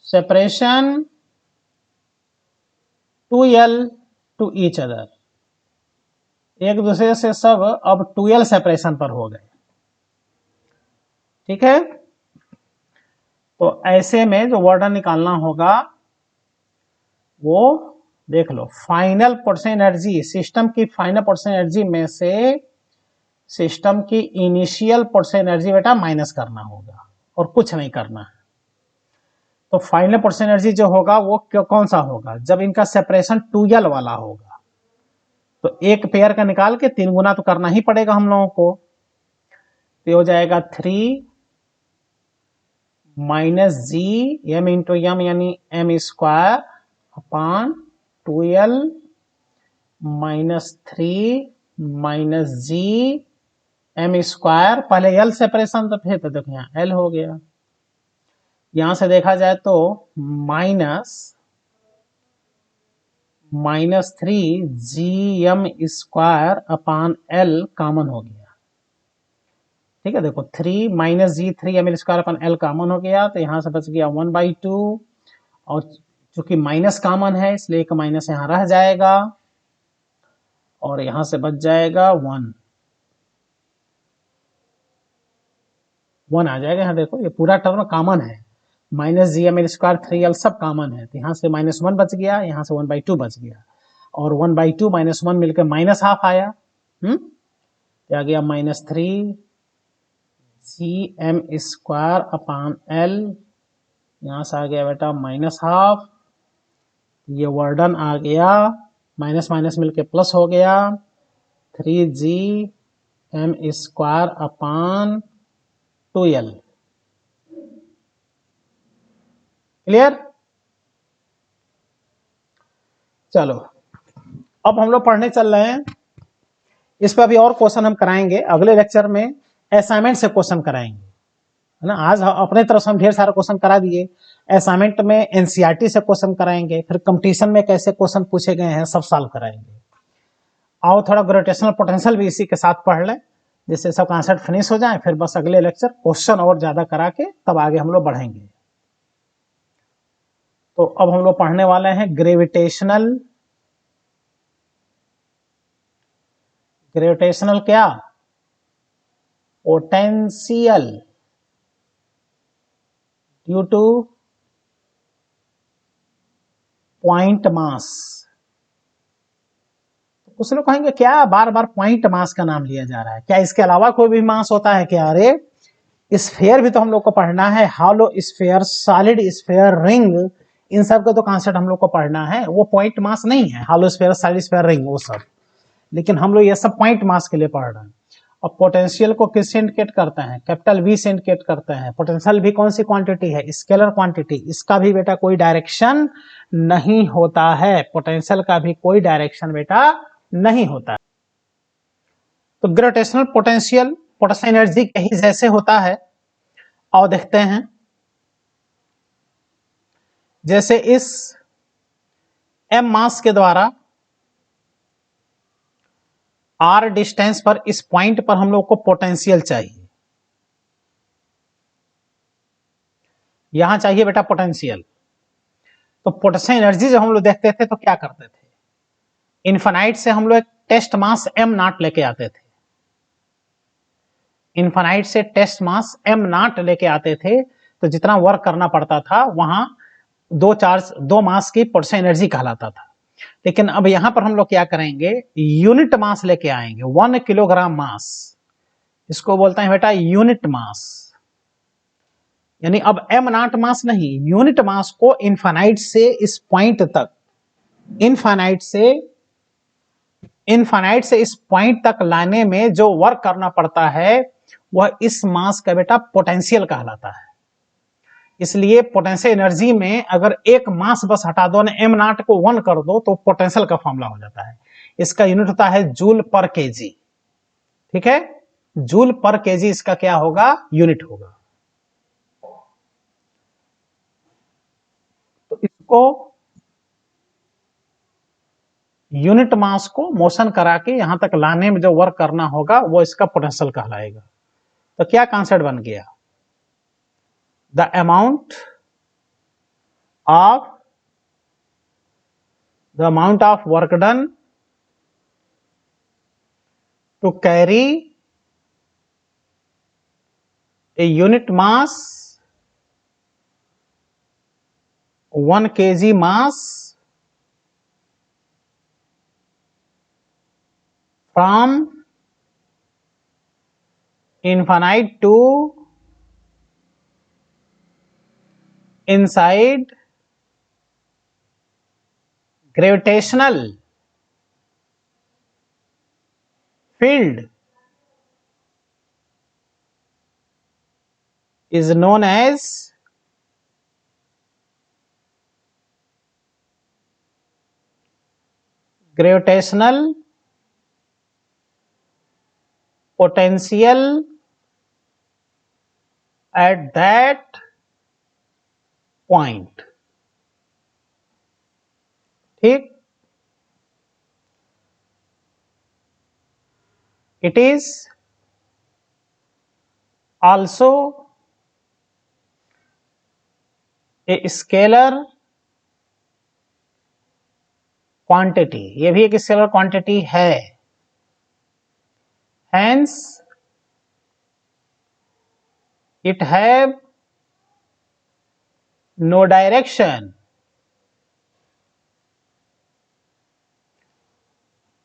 separation 2l to each other। एक दूसरे से सब अब 2l सेपरेशन पर हो गए, ठीक है। तो ऐसे में जो वर्डन निकालना होगा वो देख लो, फाइनल पोर्शन एनर्जी, सिस्टम की फाइनल पोर्शन एनर्जी में से सिस्टम की इनिशियल पोर्शन एनर्जी बेटा माइनस करना होगा और कुछ नहीं करना है। तो फाइनल पोर्शन एनर्जी जो होगा वो कौन सा होगा, जब इनका सेपरेशन 2l वाला होगा। तो एक पेयर का निकाल के 3 गुना तो करना ही पड़ेगा हम लोगों को। तो हो जाएगा 3 minus G m into m, यानी m square upon 2l -3 minus G m square. पहले एल सेपरेशन तो फिर तो देखो यहाँ एल हो गया। यहां से देखा जाए तो -3 GM² अपान एल कॉमन हो गया, ठीक है। देखो 3 -G3M² अपान एल कॉमन हो गया, तो यहां से बच गया 1/2, और चूंकि माइनस कॉमन है इसलिए एक माइनस यहां रह जाएगा, और यहां से बच जाएगा 1 आ जाएगा। यहाँ देखो ये पूरा टर्म कॉमन है, minus G m l square 3 l सब कॉमन है, तो यहाँ से -1 बच गया, यहाँ से 1/2 बच गया, और 1/2 -1 मिलकर -12 आया। क्या गया? -3 G m square upon l, यहाँ से आ गया बेटा -12, ये वर्डन आ गया, माइनस माइनस मिलके प्लस हो गया, 3 GM square upon 2L। Clear? चलो अब हम लोग पढ़ने चल रहे हैं, इस पर अभी और क्वेश्चन हम कराएंगे अगले लेक्चर में, असाइनमेंट से क्वेश्चन कराएंगे, है ना। आज अपने तरफ से हम ढेर सारा क्वेश्चन करा दिए, असाइनमेंट में एनसीईआरटी से क्वेश्चन कराएंगे, फिर कंपटीशन में कैसे क्वेश्चन पूछे गए हैं सब सॉल्व कराएंगे। आओ थोड़ा ग्रेविटेशनल पोटेंशियल भी इसी के साथ पढ़ लें, जिससे सब कॉन्सेप्ट फिनिश हो जाए, फिर बस अगले लेक्चर क्वेश्चन और ज्यादा करा के तब आगे हम लोग बढ़ेंगे। तो अब हम लोग पढ़ने वाले हैं ग्रेविटेशनल क्या? पोटेंशियल ड्यू टू पॉइंट मास। कुछ लोग कहेंगे क्या बार बार पॉइंट मास का नाम लिया जा रहा है, क्या इसके अलावा कोई भी मास होता है क्या? अरे स्फेयर भी तो हम लोग को पढ़ना है, hollow sphere, solid sphere, ring, इन सब का तो कॉन्सेप्ट हम लोग को पढ़ना है। वो पॉइंट मास नहीं है, hollow sphere, solid sphere, ring, वो सब, लेकिन हम लोग ये सब पॉइंट मास के लिए पढ़ रहे हैं। और पोटेंशियल को किससे इंडिकेट करते हैं? कैपिटल वी से इंडिकेट करते हैं। पोटेंशियल भी कौन सी क्वांटिटी है? Scalar quantity. इसका भी बेटा कोई डायरेक्शन नहीं होता है, पोटेंशियल का भी कोई डायरेक्शन बेटा नहीं होता है। तो ग्रेविटेशनल पोटेंशियल पोटेंशियल एनर्जी कहीं जैसे होता है, और देखते हैं, जैसे इस m मास के द्वारा r डिस्टेंस पर इस पॉइंट पर हम लोग को पोटेंशियल चाहिए, यहां चाहिए बेटा पोटेंशियल। तो पोटेंशियल एनर्जी जब हम लोग देखते थे तो क्या करते थे? इन्फिनाइट से हम लोग एक टेस्ट मास m0 लेके आते थे, इन्फिनाइट से टेस्ट मास m0 लेके आते थे, तो जितना वर्क करना पड़ता था वहां दो मास की पोटेंशियल एनर्जी कहलाता था। लेकिन अब यहां पर हम लोग क्या करेंगे? यूनिट मास लेके आएंगे, 1 किलोग्राम मास, इसको बोलते हैं बेटा यूनिट मास। यानी अब m0 मास नहीं, यूनिट मास को इनफाइनाइट से इस पॉइंट तक, इनफाइनाइट से इस पॉइंट तक लाने में जो वर्क करना पड़ता है वह इस मास का बेटा पोटेंशियल कहलाता है। इसलिए पोटेंशियल एनर्जी में अगर एक मास बस हटा दो ना, m0 को 1 कर दो, तो पोटेंशियल का फॉर्मूला हो जाता है। इसका यूनिट होता है जूल पर केजी। ठीक है, जूल पर केजी इसका क्या होगा? यूनिट होगा। तो इसको यूनिट मास को मोशन करा के यहां तक लाने में जो वर्क करना होगा वो इसका पोटेंशियल कहलाएगा। तो क्या कॉन्सेप्ट बन गया? The amount of work done to carry a unit mass 1 kg mass from infinite to inside gravitational field is known as gravitational potential at that point। ठीक, it is also a scalar quantity, ये भी एक scalar quantity है। Hence it have no direction.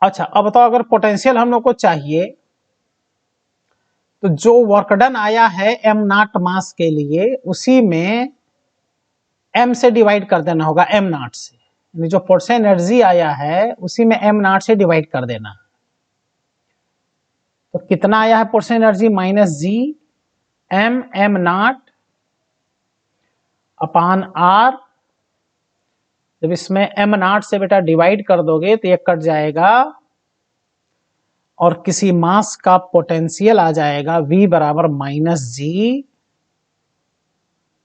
अच्छा अब बताओ, अगर potential हम लोग को चाहिए तो जो वर्क डन आया है एम नॉट मास के लिए, उसी में एम से डिवाइड कर देना होगा, एम नॉट से, यानी जो पोटेंशियल एनर्जी आया है उसी में एम नॉट से डिवाइड कर देना। तो कितना आया है potential energy? Minus G m m naught upon r. जब इसमें एम नॉट से बेटा डिवाइड कर दोगे तो ये कट जाएगा और किसी मास का पोटेंशियल आ जाएगा V बराबर minus G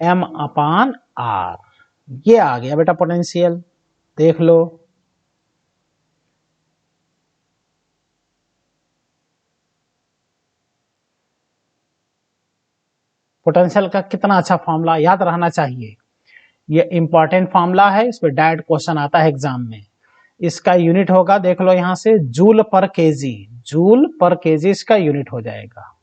m upon r. ये आ गया बेटा पोटेंशियल, देख लो। पोटेंशियल का कितना अच्छा फॉर्मूला, याद रहना चाहिए। ये इंपॉर्टेंट फॉर्मूला है, इस पर डायरेक्ट क्वेश्चन आता है एग्जाम में। इसका यूनिट होगा, देख लो यहां से, जूल पर केजी। जूल पर केजी इसका यूनिट हो जाएगा,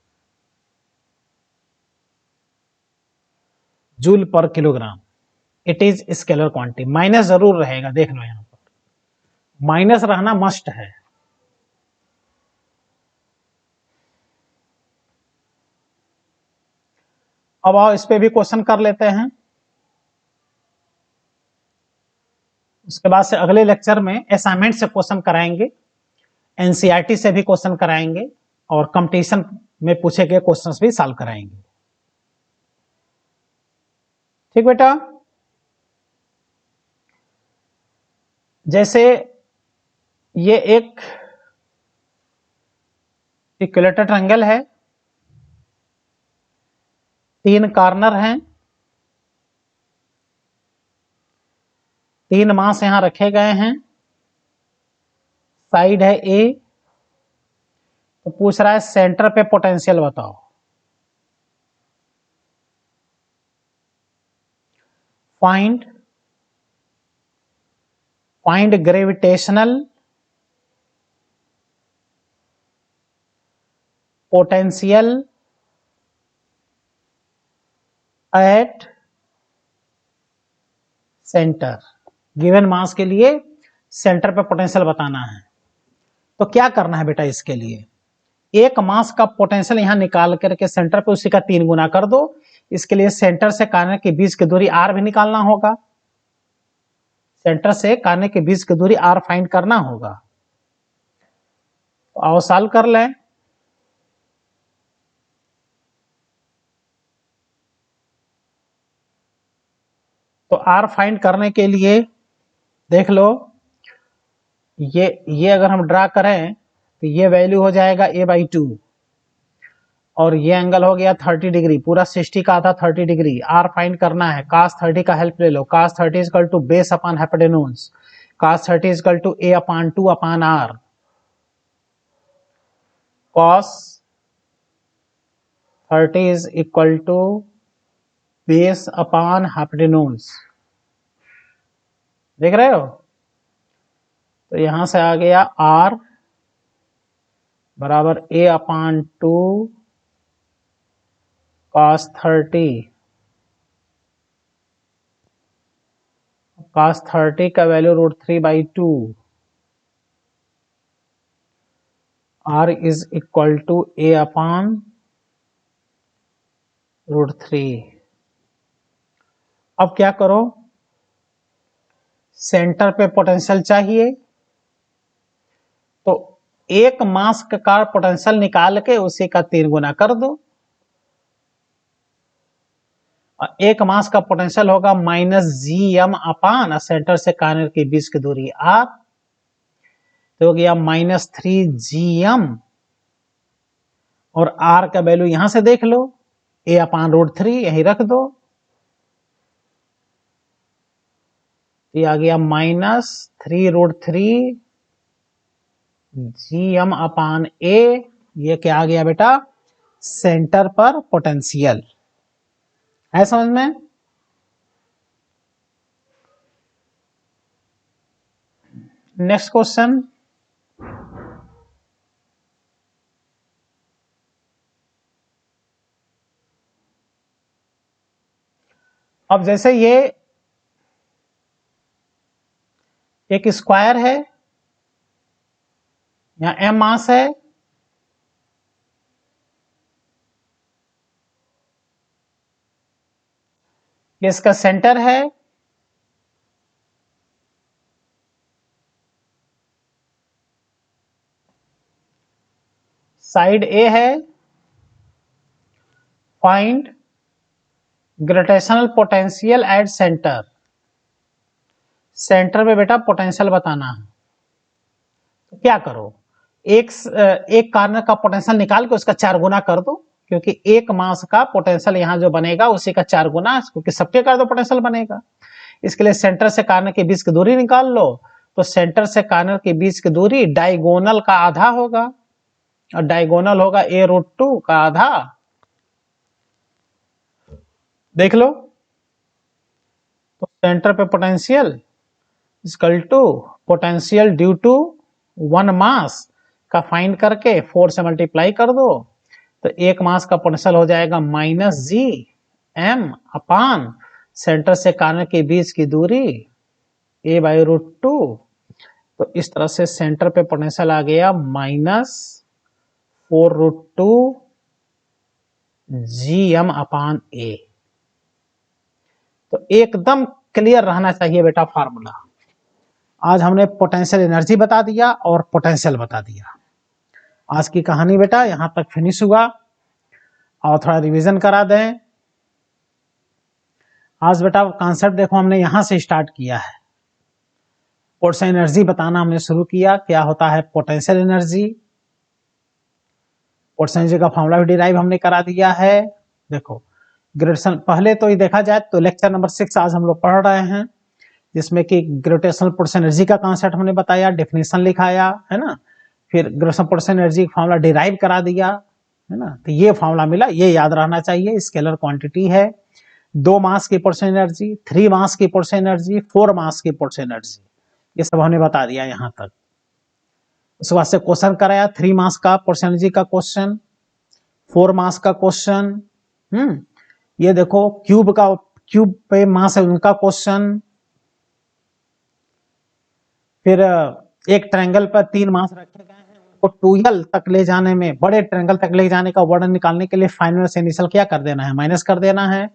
जूल पर kilogram. It is scalar quantity. Minus जरूर रहेगा, देख लो यहां पर माइनस रहना मस्ट है। अब आओ इस पे भी क्वेश्चन कर लेते हैं। उसके बाद से अगले लेक्चर में असाइनमेंट से क्वेश्चन कराएंगे, एनसीईआरटी से भी क्वेश्चन कराएंगे और कंपटीशन में पूछे गए क्वेश्चंस भी सॉल्व कराएंगे। ठीक बेटा, जैसे ये एक इक्विलेटर ट्रायंगल है, 3 कॉर्नर हैं, 3 मास यहां रखे गए हैं, साइड है ए। तो पूछ रहा है सेंटर पे पोटेंशियल बताओ। Find gravitational potential at centre. Given mass के लिए सेंटर पे पोटेंशियल बताना है। तो क्या करना है बेटा, इसके लिए एक मास का पोटेंशियल यहां निकाल करके सेंटर पे उसी का 3 गुना कर दो। इसके लिए सेंटर से कॉर्नर के बीच की दूरी आर भी निकालना होगा, सेंटर से कॉर्नर के बीच की दूरी आर फाइंड करना होगा। तो आओ सॉल्व कर लें। तो आर फाइंड करने के लिए देख लो, ये अगर हम ड्रा करें तो ये वैल्यू हो जाएगा a/2 और ये एंगल हो गया 30 डिग्री, पूरा 60 का आधा 30 डिग्री। आर फाइंड करना है, cos 30 का हेल्प ले लो। cos 30 is equal to base upon hypotenuse, cos 30 is equal to a upon 2 upon r। cos 30 is equal to base upon hypotenuse, देख रहे हो। तो यहां से आ गया r बराबर a अपॉन 2 cos 30। cos 30 का value √3/2। r is equal to a upon √3। अब क्या करो, सेंटर पे पोटेंशियल चाहिए, तो एक मास का पोटेंशियल निकाल के उसी का 3 गुना कर दो। और एक मास का पोटेंशियल होगा माइनस जी एम अपान सेंटर से कॉर्नर के बीच की दूरी आर, तो हो गया -3 GM। और आर का वैल्यू यहां से देख लो, a अपॉन √3 यही रख दो। ये आ गया -3√3 GM अपान a। ये क्या आ गया बेटा, सेंटर पर पोटेंशियल है, समझ में। नेक्स्ट क्वेश्चन, अब जैसे ये एक स्क्वायर है, यहां m मास है, ये इसका सेंटर है, साइड ए है, find gravitational potential at centre. Centre में बेटा पोटेंशियल बताना है, तो क्या करो, एक कार्नर का पोटेंशियल निकाल के उसका 4 गुना कर दो, क्योंकि एक मास का पोटेंशियल यहां जो बनेगा उसी का 4 गुना, क्योंकि सबके कर दो पोटेंशियल बनेगा। इसके लिए सेंटर से कार्नर के बीच की दूरी निकाल लो, तो सेंटर से कार्नर के बीच की दूरी डायगोनल का आधा होगा, और डायगोनल होगा a√2 का आधा, देख लो। तो सेंटर पे potential equal to potential due to 1 mass का फाइंड करके 4 से मल्टीप्लाई कर दो, तो एक मास का पोटेंशियल हो जाएगा -Gm अपान सेंटर से कार्नर के बीच की दूरी a/√2। तो इस तरह से सेंटर पे पोटेंशियल आ गया -4√2 Gm अपान a। तो एकदम क्लियर रहना चाहिए बेटा फार्मूला। आज हमने पोटेंशियल एनर्जी बता दिया और पोटेंशियल बता दिया। आज की कहानी बेटा यहां तक फिनिश हुआ, और थोड़ा रिवीजन करा दें। आज बेटा कॉन्सेप्ट देखो हमने यहां से स्टार्ट किया है, पोटेंशियल एनर्जी बताना हमने शुरू किया, क्या होता है पोटेंशियल एनर्जी। पोटेंशियल एनर्जी का फॉर्मूला भी डिराइव हमने करा दिया है। देखो ग्रेविटेशन, पहले तो ये देखा जाए तो लेक्चर नंबर 6 आज हम लोग पढ़ रहे हैं, जिसमें कि ग्रेविटेशनल पोटेंशियल एनर्जी का कॉन्सेप्ट हमने बताया, डेफिनेशन लिखाया है ना, फिर ग्रेविटेशनल पोटेंशियल एनर्जी का फॉर्मूला डिराइव करा दिया है ना। तो ये फॉर्मूला मिला, ये याद रहना चाहिए। स्केलर क्वांटिटी है, 2 मास की पोटेंशियल एनर्जी, 3 मास की पोटेंशियल एनर्जी, 4 मास की पोटेंशियल एनर्जी, ये सब हमने बता दिया यहां तक। उसके बाद से क्वेश्चन कराया, 3 मास का पोटेंशियल एनर्जी का क्वेश्चन, 4 मास का क्वेश्चन, ये देखो क्यूब पे मास है उनका क्वेश्चन, फिर एक ट्रायंगल पर 3 मास रखे गए हैं, उनको 2l तक ले जाने में, बड़े ट्रायंगल तक ले जाने का वर्णन निकालने के लिए फाइनल से इनिशियल क्या कर देना है, माइनस कर देना है।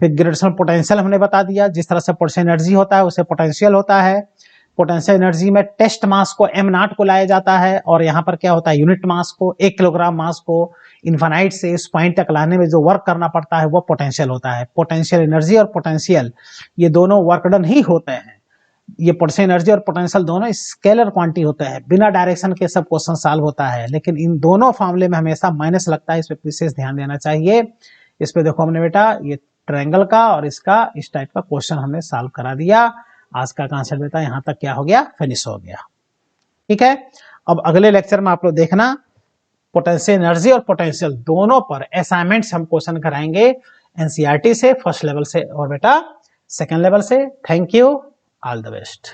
फिर ग्रेविटेशनल पोटेंशियल हमने बता दिया, जिस तरह से पोटेंशियल एनर्जी होता है उसे पोटेंशियल होता है। पोटेंशियल एनर्जी में टेस्ट मास को m0 को लाया जाता है, और यहाँ पर क्या होता है यूनिट मास को, 1 किलोग्राम मास को इन्फाइनाइट से इस पॉइंट तक लाने में जो वर्क करना पड़ता है वो पोटेंशियल होता है। पोटेंशियल एनर्जी और पोटेंशियल ये दोनों वर्क डन ही होते हैं। ये पोटेंशियल एनर्जी और पोटेंशियल दोनों स्केलर क्वांटिटी होते हैं, बिना डायरेक्शन के सब क्वेश्चन सॉल्व होता है, लेकिन इन दोनों फॉर्मूले में हमेशा माइनस लगता है, इस पे विशेष ध्यान देना चाहिए। इस पे देखो हमने बेटा ये ट्रायंगल का और इसका इस टाइप का क्वेश्चन हमने सॉल्व करा दिया। आज का कॉन्सेप्ट बेटा यहां तक क्या हो गया, फिनिश हो गया। ठीक है, अब अगले लेक्चर में आप लोग देखना पोटेंशियल एनर्जी और पोटेंशियल दोनों पर असाइनमेंट्स हम क्वेश्चन कराएंगे एनसीईआरटी से, फर्स्ट लेवल से और बेटा सेकंड लेवल से। Thank you, all the best.